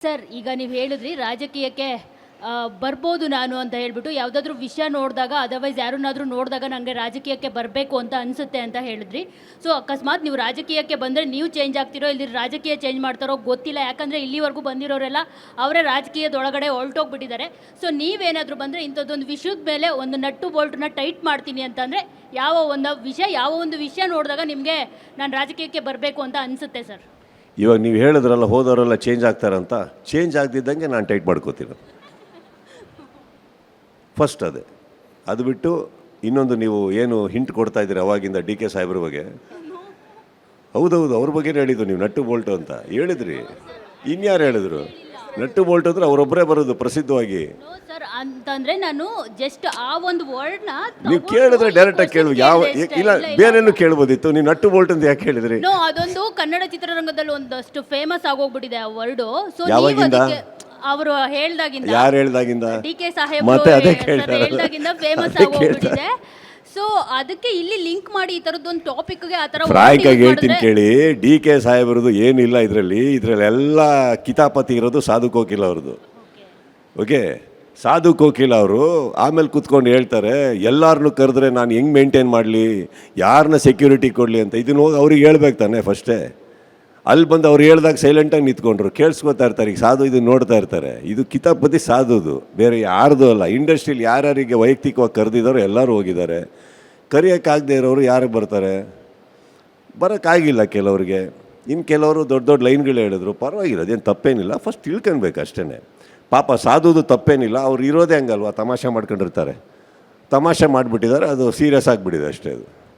Sir, ಈಗ ನೀವು ಹೇಳಿದ್ರಿ ರಾಜಕೀಯಕ್ಕೆ ಬರ್ಬೋದು ನಾನು ಅಂತ ಹೇಳ್ಬಿಟ್ಟು ಯಾವುದಾದ್ರೂ ವಿಷಯ ನೋಡಿದಾಗ ಅದರ್ವೈಸ್ ಯಾರನ್ನಾದ್ರೂ ನೋಡಿದಾಗ ನನಗೆ ರಾಜಕೀಯಕ್ಕೆ ಬರಬೇಕು ಅಂತ ಅನಿಸುತ್ತೆ ಅಂತ ಹೇಳಿದ್ರಿ. ಸೊ ಅಕಸ್ಮಾತ್ ನೀವು ರಾಜಕೀಯಕ್ಕೆ ಬಂದರೆ ನೀವು ಚೇಂಜ್ ಆಗ್ತಿರೋ ಇಲ್ಲಿ ರಾಜಕೀಯ ಚೇಂಜ್ ಮಾಡ್ತಾರೋ ಗೊತ್ತಿಲ್ಲ. ಯಾಕಂದರೆ ಇಲ್ಲಿವರೆಗೂ ಬಂದಿರೋರೆಲ್ಲ ಅವರೇ ರಾಜಕೀಯದೊಳಗಡೆ ಹೊರಟೋಗ್ಬಿಟ್ಟಿದ್ದಾರೆ. ಸೊ ನೀವೇನಾದರೂ ಬಂದರೆ ಇಂಥದ್ದೊಂದು ವಿಷಯದ ಮೇಲೆ ಒಂದು ನಟ್ಟು ಬೋಲ್ಟನ್ನ ಟೈಟ್ ಮಾಡ್ತೀನಿ ಅಂತಂದರೆ ಯಾವ ಒಂದು ವಿಷಯ ನೋಡಿದಾಗ ನಿಮಗೆ ನಾನು ರಾಜಕೀಯಕ್ಕೆ ಬರಬೇಕು ಅಂತ ಅನಿಸುತ್ತೆ ಸರ್? ಇವಾಗ ನೀವು ಹೇಳಿದ್ರಲ್ಲ ಹೋದವರೆಲ್ಲ ಚೇಂಜ್ ಆಗ್ತಾರಂತ, ಚೇಂಜ್ ಆಗದಿದ್ದಂಗೆ ನಾನು ಟೈಟ್ ಮಾಡ್ಕೋತೀನಿ ಫಸ್ಟ್. ಅದು ಬಿಟ್ಟು ಇನ್ನೊಂದು ನೀವು ಏನು ಹಿಂಟ್ ಕೊಡ್ತಾ ಇದ್ದೀರಿ ಅವಾಗಿಂದ ಡಿ ಕೆ ಸಾಹೇಬ್ರ ಬಗ್ಗೆ, ಹೌದೌದು ಅವ್ರ ಬಗ್ಗೆ ಹೇಳಿದ್ದು ನೀವು ನಟ್ಟು ಬೋಲ್ಟು ಅಂತ ಹೇಳಿದ್ರಿ. ಇನ್ಯಾರು ಹೇಳಿದ್ರು? ನಟ್ಟು ಬೋಲ್ಟ್ ಅಂದ್ರೆ ಅವರೊಬ್ಬರೇ ಬರೋದು ಪ್ರಸಿದ್ಧವಾಗಿ. ಸರ್ ಅಂತಂದ್ರೆ ನಾನು ಜಸ್ಟ್ ಆ ಒಂದು ವರ್ಡ್ನ ನೀವು ಕೇಳಿದ್ರೆ ಡೈರೆಕ್ಟಾಗಿ ಕೇಳು. ಇಲ್ಲ ಬೇರೆಲ್ಲೂ ಕೇಳ್ಬೋದಿತ್ತು. ನೀವು ನಟ್ಟು ಬೋಲ್ಟ್ ಅಂತ ಯಾಕೆ ಹೇಳಿದ್ರಿ? ಅದೊಂದು ಕನ್ನಡ ಚಿತ್ರರಂಗದಲ್ಲಿ ಒಂದಷ್ಟು ಫೇಮಸ್ ಆಗೋಗ್ಬಿಟ್ಟಿದೆ ಆ ವರ್ಡ್. ಸೊ ಯಾವಾಗಿಂದ? ಅವರು ಹೇಳ್ದಾಗಿಂದ. ಯಾರು ಹೇಳ್ದಾಗಿಂದ? ಡಿ ಕೆ ಸಾಹೇಬ್ ಮತ್ತೆ ಅದೇ ಹೇಳ್ದಾಗಿಂದ ಫೇಮಸ್ ಆಗೋಗ್ಬಿಟ್ಟಿದೆ. ಸೊ ಅದಕ್ಕೆ ಇಲ್ಲಿ ಲಿಂಕ್ ಮಾಡಿ ಈ ತರದೊಂದು ಟಾಪಿಕ್ಗೆ ಆ ತರ ಫ್ರಾಂಕ್ ಆಗಿ ಹೇಳ್ತೀನಿ ಕೇಳಿ. ಡಿ ಕೆ ಸಾಹೇಬ್ರದ್ದು ಏನಿಲ್ಲ ಇದರಲ್ಲಿ ಎಲ್ಲ ಕಿತಾಪತಿ ಇರೋದು ಸಾಧು ಕೋಕಿಲ ಅವ್ರದ್ದು. ಓಕೆ, ಸಾಧು ಕೋಕಿಲ ಅವರು ಆಮೇಲೆ ಕೂತ್ಕೊಂಡು ಹೇಳ್ತಾರೆ ಎಲ್ಲರನ್ನೂ ಕರೆದ್ರೆ ನಾನು ಹೆಂಗೆ ಮೇಂಟೈನ್ ಮಾಡಲಿ, ಯಾರನ್ನ ಸೆಕ್ಯೂರಿಟಿ ಕೊಡಲಿ ಅಂತ. ಇದನ್ನ ಹೋಗಿ ಅವ್ರಿಗೆ ಹೇಳ್ಬೇಕು ತಾನೆ ಫಸ್ಟೇ. ಅಲ್ಲಿ ಬಂದು ಅವ್ರು ಹೇಳ್ದಾಗ ಸೈಲೆಂಟಾಗಿ ನಿಂತ್ಕೊಂಡ್ರು, ಕೇಳಿಸ್ಕೊತಾ ಇರ್ತಾರೆ. ಈಗ ಸಾಧು ಇದನ್ನು ನೋಡ್ತಾ ಇರ್ತಾರೆ. ಇದು ಕಿತಾಪತಿ ಸಾಧುದು, ಬೇರೆ ಯಾರ್ದು ಅಲ್ಲ. ಇಂಡಸ್ಟ್ರಿಯಲ್ಲಿ ಯಾರ್ಯಾರಿಗೆ ವೈಯಕ್ತಿಕವಾಗಿ ಕರೆದಿದ್ದಾರೋ ಎಲ್ಲರೂ ಹೋಗಿದ್ದಾರೆ. ಕರೆಯೋಕ್ಕಾಗದೇ ಇರೋರು ಯಾರು ಬರ್ತಾರೆ? ಬರೋಕ್ಕಾಗಿಲ್ಲ ಕೆಲವ್ರಿಗೆ. ಇನ್ನು ಕೆಲವರು ದೊಡ್ಡ ದೊಡ್ಡ ಲೈನ್ಗಳು ಹೇಳಿದ್ರು, ಪರವಾಗಿಲ್ಲ, ಅದೇನು ತಪ್ಪೇನಿಲ್ಲ. ಫಸ್ಟ್ ತಿಳ್ಕೊಳ್ಬೇಕು ಅಷ್ಟೇ. ಪಾಪ ಸಾಧುದು ತಪ್ಪೇನಿಲ್ಲ. ಅವ್ರು ಇರೋದೇ ಹಂಗಲ್ವ, ತಮಾಷೆ ಮಾಡ್ಕೊಂಡಿರ್ತಾರೆ. ತಮಾಷೆ ಮಾಡಿಬಿಟ್ಟಿದ್ದಾರೆ, ಅದು ಸೀರಿಯಸ್ ಆಗಿಬಿಟ್ಟಿದೆ ಅಷ್ಟೇ ಅದು.